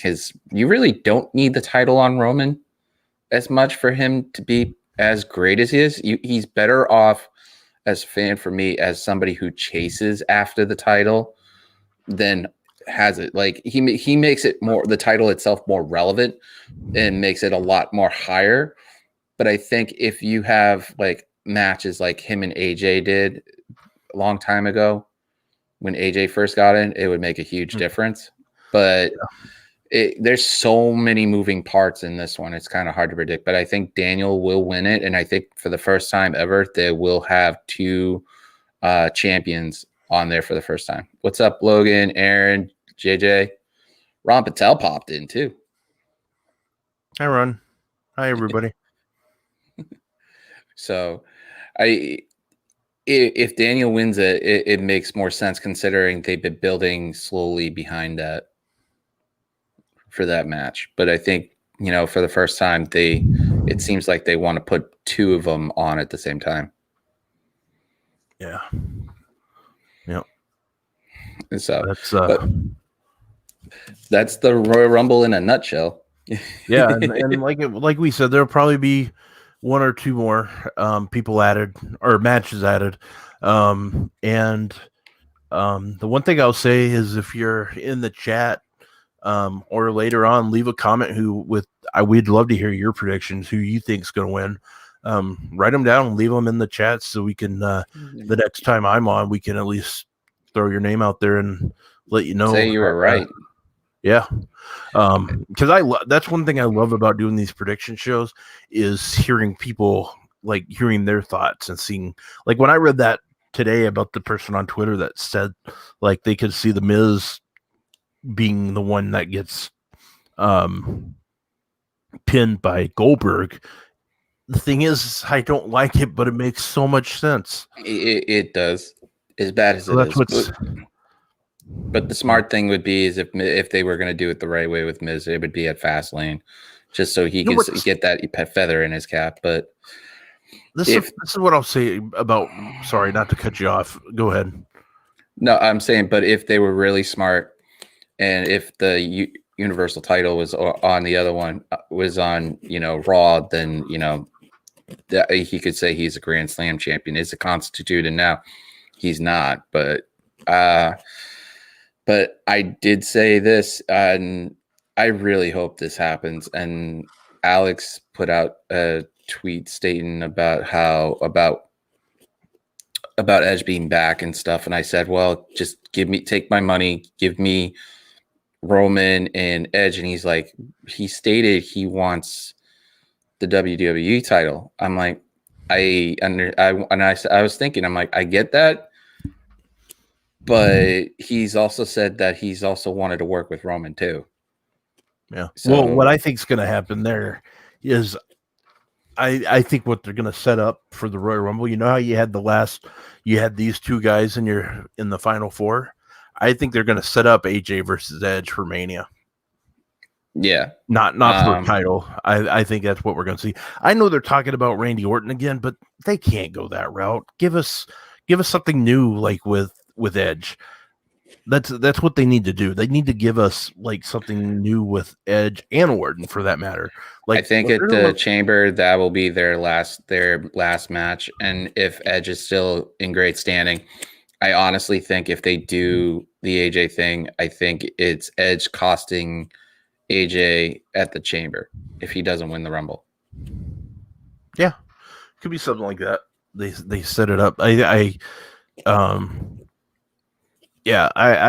you really don't need the title on Roman as much for him to be as great as he is. He's better off, as a fan, for me, as somebody who chases after the title than has it. He makes it more, the title itself, more relevant, and makes it a lot more higher. But I think if you have matches like him and AJ did a long time ago, when AJ first got in, it would make a huge difference. But there's so many moving parts in this one. It's kind of hard to predict, but I think Daniel will win it. And I think for the first time ever, they will have two champions on there for the first time. What's up, Logan, Aaron, JJ? Ron Patel popped in too. Hi, Ron. Hi, everybody. So if Daniel wins it, it makes more sense considering they've been building slowly behind that for that match. But I think, for the first time, it seems like they want to put two of them on at the same time. Yeah. Yep. So that's the Royal Rumble in a nutshell. Yeah, and like we said, there'll probably be one or two more people added or matches added. The one thing I'll say is if you're in the chat or later on, leave a comment we'd love to hear your predictions, who you think's going to win. Write them down and leave them in the chat so we can the next time I'm on, we can at least throw your name out there and let you know. Say you were right. Yeah. Because that's one thing I love about doing these prediction shows is hearing people, like hearing their thoughts and seeing, like when I read that today about the person on Twitter that said like they could see the Miz being the one that gets pinned by Goldberg. The thing is, I don't like it, but it makes so much sense. It does, as bad as it is. But the smart thing would be is if they were going to do it the right way with Miz, it would be at Fastlane, just so he can get that feather in his cap. But this is what I'll say about. Sorry, not to cut you off. Go ahead. No, I'm saying, but if they were really smart, and if the Universal title was on the other one was on Raw, then that he could say he's a Grand Slam champion. Is it constituted? And now he's not, but I did say this, and I really hope this happens. And Alex put out a tweet stating about Edge being back and stuff. And I said, well, just take my money, give me Roman and Edge. And he stated he wants the WWE title. I'm like, I was thinking, I'm like, I get that. But he's also said that he's also wanted to work with Roman too. Yeah. So, well, what I think is going to happen there is I think what they're going to set up for the Royal Rumble, how you had these two guys in the final four. I think they're going to set up AJ versus Edge for Mania. Yeah. Not for a title. I think that's what we're going to see. I know they're talking about Randy Orton again, but they can't go that route. Give us something new, like with Edge. That's what they need to do. They need to give us like something new with Edge and Orton, for that matter. Like, I think at the Chamber that will be their last match, and if Edge is still in great standing, I honestly think if they do the AJ thing, I think it's Edge costing AJ at the Chamber if he doesn't win the Rumble. Yeah, could be something like that. They set it up. I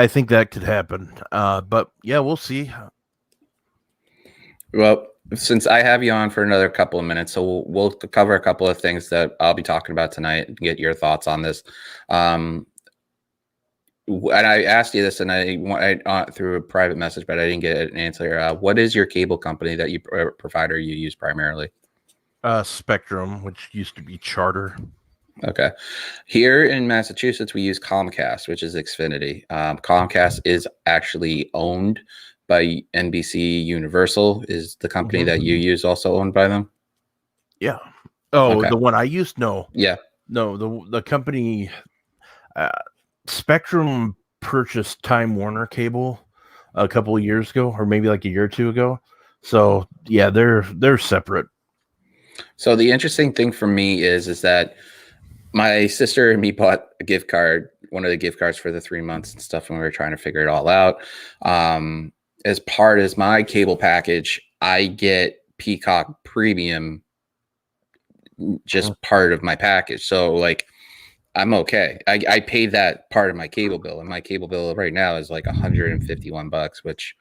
think that could happen. But yeah, we'll see. Well, since I have you on for another couple of minutes, so we'll cover a couple of things that I'll be talking about tonight and get your thoughts on this. And I asked you this, and I through a private message, but I didn't get an answer. What is your cable company that you provider you use primarily? Spectrum, which used to be Charter. Okay. Here in Massachusetts, we use Comcast, which is Xfinity. Comcast is actually owned by NBC Universal. Is the company that you use also owned by them? Yeah. Oh, okay. The one I used? No. Yeah. No, the company Spectrum purchased Time Warner Cable a couple of years ago, or maybe like a year or two ago. So yeah, they're separate. So the interesting thing for me is that my sister and me bought a gift card, one of the gift cards for the 3 months and stuff, when we were trying to figure it all out. As part of my cable package, I get Peacock Premium, just part of my package. So like, I'm okay. I pay that part of my cable bill, and my cable bill right now is like $151, which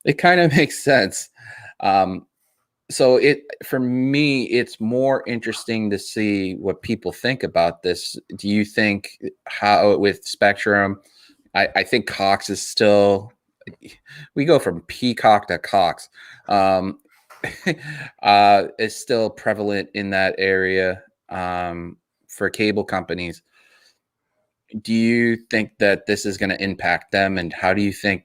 It kind of makes sense. So for me, it's more interesting to see what people think about this. Do you think how with Spectrum? I think Cox is still. We go from Peacock to Cox. Is still prevalent in that area for cable companies. Do you think that this is going to impact them, and how do you think,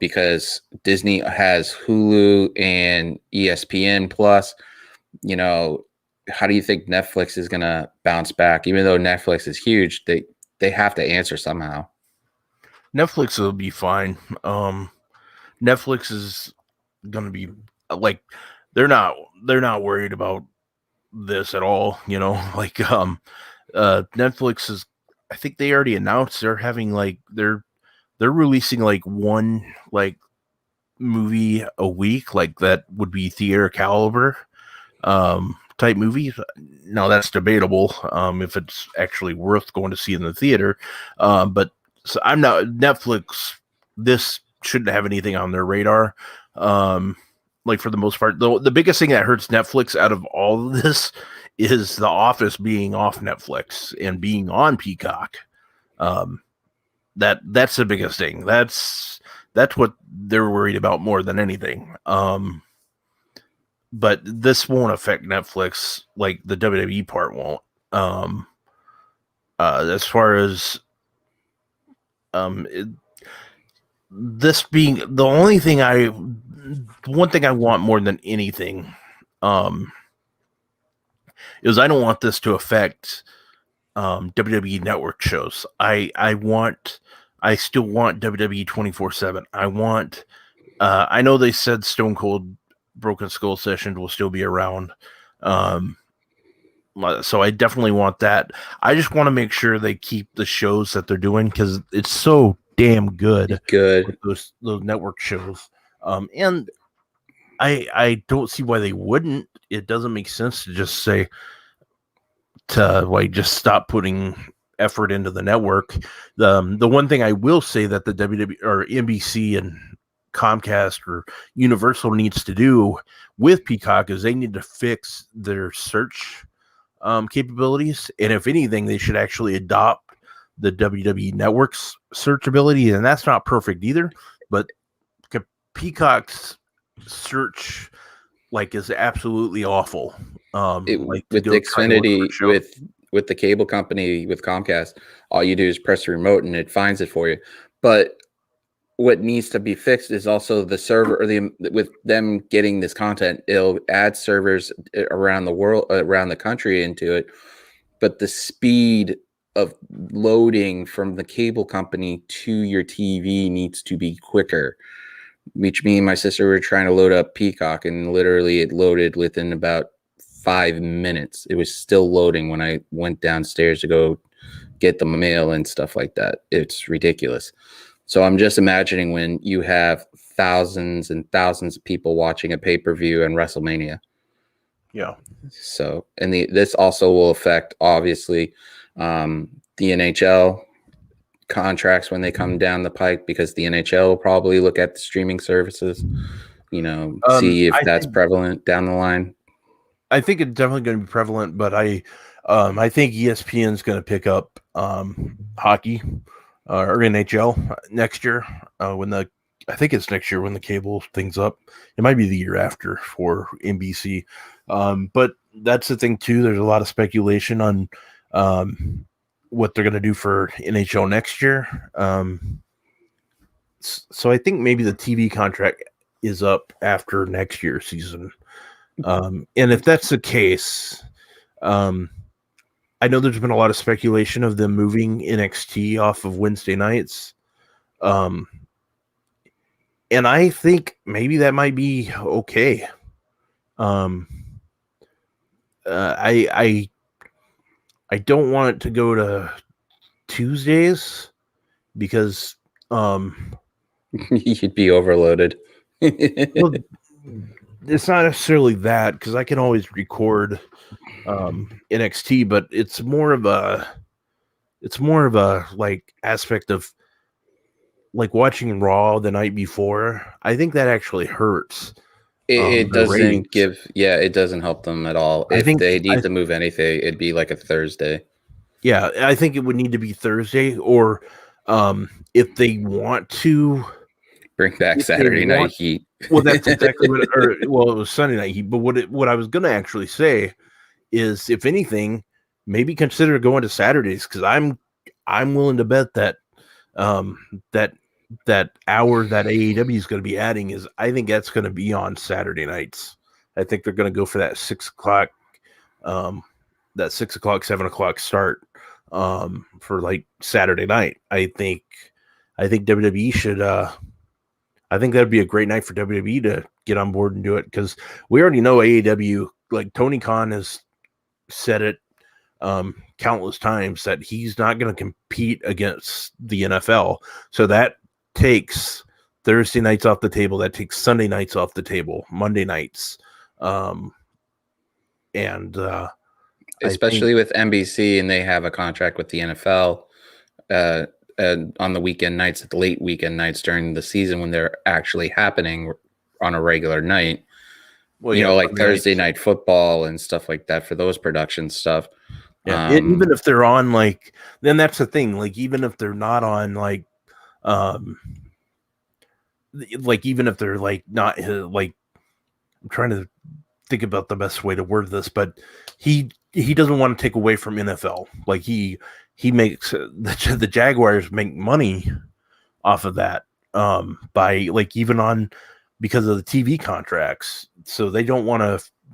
because Disney has Hulu and ESPN Plus, how do you think Netflix is going to bounce back? Even though Netflix is huge, they have to answer somehow. Netflix will be fine. Netflix is going to be like, they're not worried about this at all. Netflix is, I think they already announced they're having they're releasing one movie a week, that would be theater caliber type movie. Now that's debatable if it's actually worth going to see in the theater. But so I'm not Netflix. This shouldn't have anything on their radar. For the most part, the biggest thing that hurts Netflix out of all of this is The Office being off Netflix and being on Peacock. That's the biggest thing. That's what they're worried about more than anything. But this won't affect Netflix like the WWE part won't. As far as this being the only thing one thing I want more than anything is I don't want this to affect WWE Network shows. I still want WWE 24/7. I know they said Stone Cold Broken Skull Sessions will still be around. So I definitely want that. I just want to make sure they keep the shows that they're doing because it's so damn good. Good. Those network shows. And I don't see why they wouldn't. It doesn't make sense to just say just stop putting effort into the network. The one thing I will say that the WWE or NBC and Comcast or Universal needs to do with Peacock is they need to fix their search capabilities, and if anything, they should actually adopt the WWE Network's search ability, and that's not perfect either. But Peacock's search is absolutely awful. With Xfinity, with the cable company, with Comcast, all you do is press the remote and it finds it for you. But what needs to be fixed is also the server, or with them getting this content, it'll add servers around the world, around the country into it. But the speed of loading from the cable company to your TV needs to be quicker. Which me and my sister were trying to load up Peacock, and literally it loaded within about 5 minutes. It was still loading when I went downstairs to go get the mail and stuff like that. It's ridiculous. So I'm just imagining when you have thousands and thousands of people watching a pay-per-view and WrestleMania. Yeah. So, and this also will affect, obviously, the NHL contracts when they come down the pike, because the NHL will probably look at the streaming services, see if that's prevalent down the line. I think it's definitely going to be prevalent, but I think ESPN is going to pick up hockey or NHL next year I think it's next year when the cable thing's up. It might be the year after for NBC. But that's the thing too. There's a lot of speculation on what they're going to do for NHL next year. So I think maybe the TV contract is up after next year's season. And if that's the case, I know there's been a lot of speculation of them moving NXT off of Wednesday nights. And I think maybe that might be okay. I don't want it to go to Tuesdays because you'd be overloaded. Well, it's not necessarily that, because I can always record NXT, but it's more of a aspect of like watching Raw the night before, I think that actually hurts. It The ratings. doesn't it doesn't help them at all. I If think they need to move anything, it'd be like a Thursday. Yeah, I think it would need to be Thursday, or if they want to bring back Saturday Night Heat. Well, that's exactly what. It was Sunday Night Heat. But what I was going to actually say is, if anything, maybe consider going to Saturdays, because I'm willing to bet that that hour that AEW is going to be adding I think that's going to be on Saturday nights. I think they're going to go for that 6 o'clock, that 6 o'clock, 7 o'clock start for like Saturday night. I think WWE should. I think that'd be a great night for WWE to get on board and do it, because we already know AEW. Like Tony Khan has said it countless times that he's not going to compete against the NFL. So that takes Thursday nights off the table. That takes Sunday nights off the table. Monday nights, especially with NBC, and they have a contract with the NFL. On the weekend nights, at the late weekend nights during the season when they're actually happening on a regular night. Well, you know, like Thursday night football and stuff like that for those production stuff. Yeah, even if they're on, like, then that's the thing. Like, even if they're not on, like even if they're like not like, I'm trying to think about the best way to word this, but he doesn't want to take away from NFL. Like he makes the Jaguars make money off of that by, like, even on, because of the TV contracts. So they don't want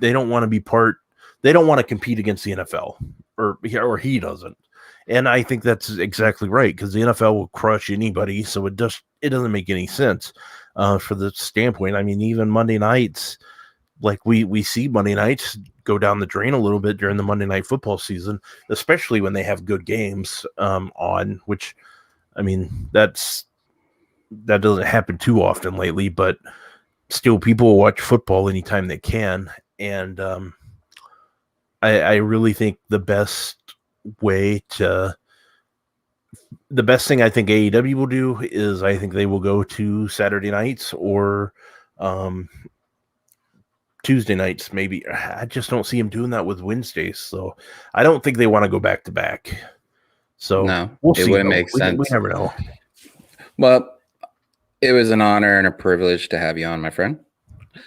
to be part. They don't want to compete against the NFL, or he doesn't. And I think that's exactly right, because the NFL will crush anybody. So it doesn't make any sense for the standpoint. I mean, even Monday nights, like we see Monday nights go down the drain a little bit during the Monday night football season, especially when they have good games on, which, I mean, that doesn't happen too often lately, but still, people will watch football anytime they can. And I really think the best thing I think AEW will do is, I think they will go to Saturday nights or Tuesday nights, maybe. I just don't see him doing that with Wednesdays, so I don't think they want to go back to back. So no, we'll see. It wouldn't make sense. We never know. Well, it was an honor and a privilege to have you on, my friend.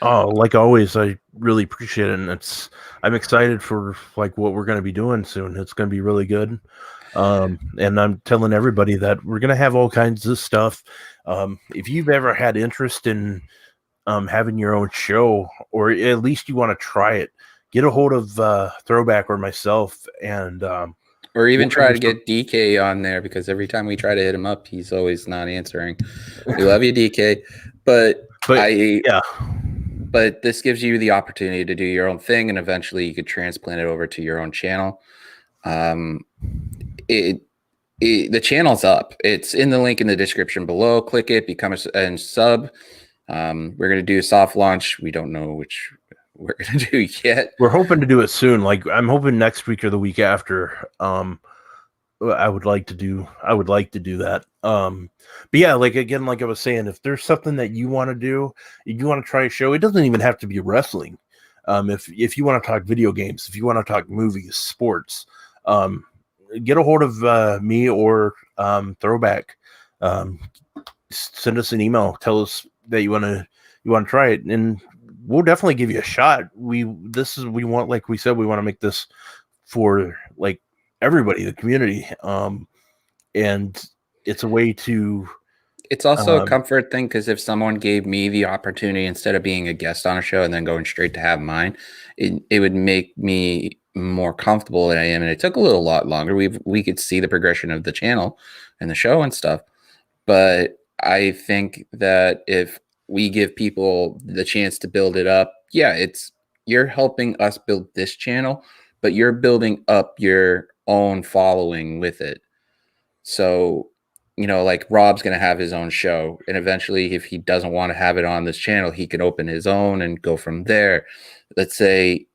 Oh, like always, I really appreciate it, and I'm excited for, like, what we're going to be doing soon. It's going to be really good. And I'm telling everybody that we're going to have all kinds of stuff. If you've ever had interest in having your own show, or at least you want to try it, get a hold of Throwback or myself, and or even try to get DK on there, because every time we try to hit him up, he's always not answering. We love you, DK, but this gives you the opportunity to do your own thing, and eventually you could transplant it over to your own channel. The channel's up. It's in the link in the description below. Click it, become a sub. We're going to do a soft launch. We don't know which we're going to do yet. We're hoping to do it soon. Like, I'm hoping next week or the week after. I would like to do that. But yeah, like, again, like I was saying, if there's something that you want to do, if you want to try a show, it doesn't even have to be wrestling. If you want to talk video games, if you want to talk movies, sports, get a hold of me or Throwback. Send us an email. Tell us that you want to try it, and we'll definitely give you a shot. We want, like we said, we want to make this for, like, everybody, the community, and it's a way to. It's also a comfort thing, because if someone gave me the opportunity instead of being a guest on a show and then going straight to have mine, it would make me more comfortable than I am. And it took a lot longer. We could see the progression of the channel and the show and stuff. But I think that if we give people the chance to build it up, you're helping us build this channel, but you're building up your own following with it. So, like, Rob's going to have his own show, and eventually, if he doesn't want to have it on this channel, he can open his own and go from there. Let's say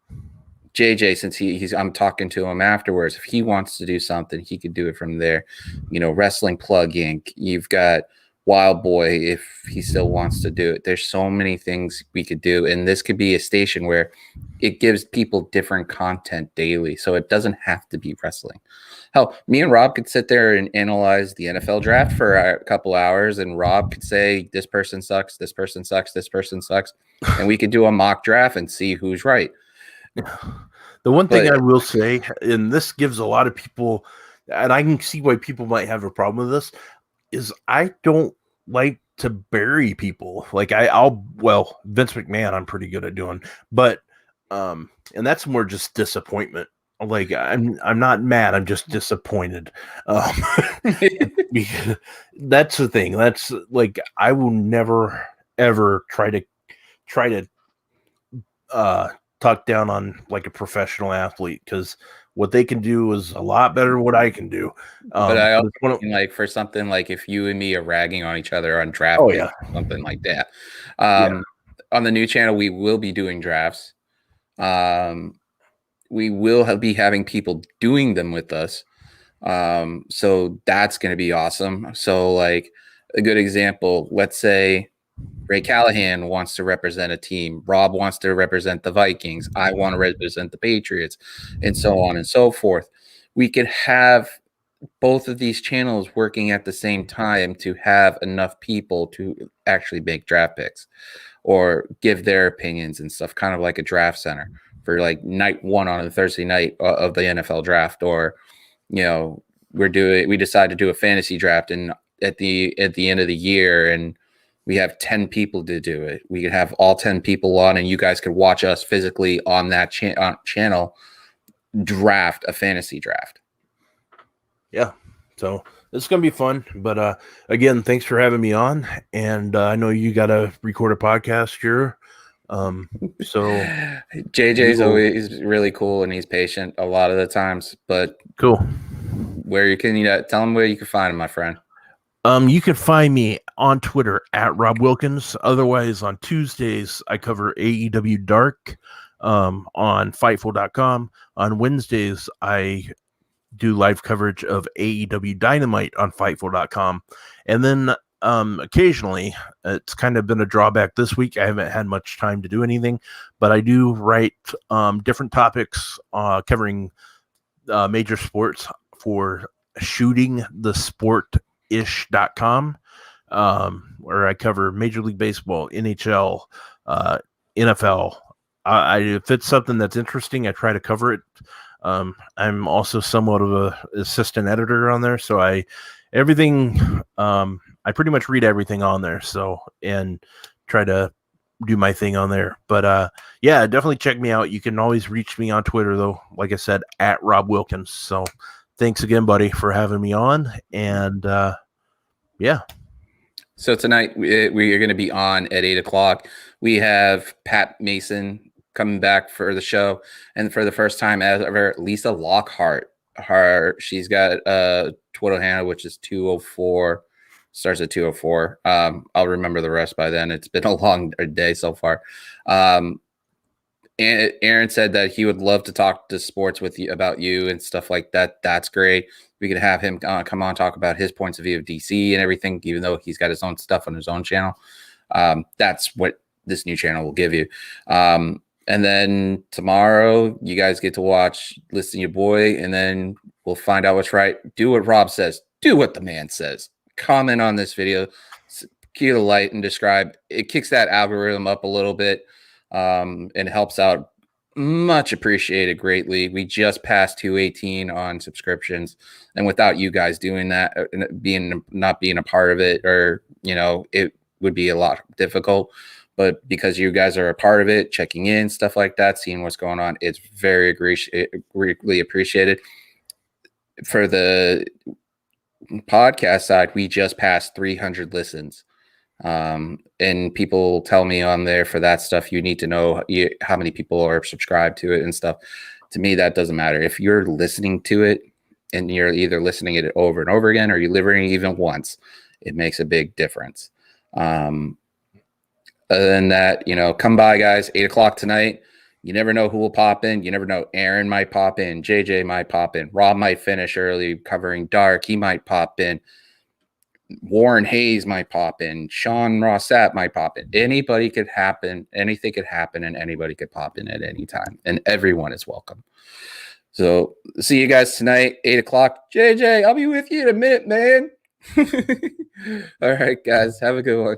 JJ, since I'm talking to him afterwards, if he wants to do something, he could do it from there. Wrestling Plug Inc. You've got Wild Boy if he still wants to do it. There's so many things we could do, and this could be a station where it gives people different content daily, so it doesn't have to be wrestling. Hell, me and Rob could sit there and analyze the NFL draft for a couple hours, and Rob could say this person sucks, this person sucks, this person sucks, and we could do a mock draft and see who's right. The one thing I will say, and this gives a lot of people, and I can see why people might have a problem with this, is I don't like to bury people. Like Vince McMahon, I'm pretty good at doing, but and that's more just disappointment. Like I'm not mad, I'm just disappointed. That's the thing. That's like I will never ever try to talk down on like a professional athlete, because what they can do is a lot better than what I can do. But I also mean, like for something like if you and me are ragging on each other on draft day, something like that. On the new channel, we will be doing drafts. We will be having people doing them with us. So that's going to be awesome. So like a good example, let's say Ray Callahan wants to represent a team. Rob wants to represent the Vikings. I want to represent the Patriots, and so on and so forth. We could have both of these channels working at the same time to have enough people to actually make draft picks or give their opinions and stuff, kind of like a draft center for like night one on a Thursday night of the NFL draft. Or, you know, we decide to do a fantasy draft and at the end of the year, and we have 10 people to do it. We could have all 10 people on, and you guys could watch us physically on that channel draft a fantasy draft. Yeah. So it's going to be fun. But again, thanks for having me on. And I know you got to record a podcast here. So JJ's always really cool and he's patient a lot of the times. But cool. Where you can tell him where you can find him, my friend. You can find me on Twitter at Rob Wilkins. Otherwise, on Tuesdays, I cover AEW Dark on Fightful.com. On Wednesdays, I do live coverage of AEW Dynamite on Fightful.com. And then occasionally, it's kind of been a drawback this week. I haven't had much time to do anything, but I do write different topics covering major sports for shootingthesport.ish.com, where I cover Major League Baseball, NHL, NFL. If it's something that's interesting, I try to cover it. I'm also somewhat of a assistant editor on there, so I pretty much read everything on there, so and try to do my thing on there. But yeah, definitely check me out. You can always reach me on Twitter, though, like I said, at Rob Wilkins. So thanks again, buddy, for having me on. And yeah. So tonight we are going to be on at 8:00. We have Pat Mason coming back for the show, and for the first time ever, Lisa Lockhart. She's got a Twitter handle which is 204, starts at 204. I'll remember the rest by then. It's been a long day so far. And Aaron said that he would love to talk to sports with you about you and stuff like that. That's great. We could have him come on, talk about his points of view of DC and everything, even though he's got his own stuff on his own channel. That's what this new channel will give you. And then tomorrow you guys get to watch Listen to Your Boy, and then we'll find out what's right. Do what Rob says. Do what the man says. Comment on this video. Cue the light and describe. It kicks that algorithm up a little bit and helps out. Much appreciated greatly. We just passed 218 on subscriptions, and without you guys doing that, not being a part of it, or it would be a lot difficult. But because you guys are a part of it, checking in, stuff like that, seeing what's going on, it's very greatly appreciated. For the podcast side, we just passed 300 listens. And people tell me on there for that stuff, you need to know how many people are subscribed to it and stuff. To me, that doesn't matter. If you're listening to it and you're either listening to it over and over again, or you're listening even once, it makes a big difference. Other than that, come by, guys, 8:00 tonight. You never know who will pop in. You never know. Aaron might pop in. JJ might pop in. Rob might finish early covering Dark. He might pop in. Warren Hayes might pop in. Sean Sapp might pop in. Anybody could happen. Anything could happen, and anybody could pop in at any time. And everyone is welcome. So see you guys tonight, 8 o'clock. JJ, I'll be with you in a minute, man. All right, guys. Have a good one.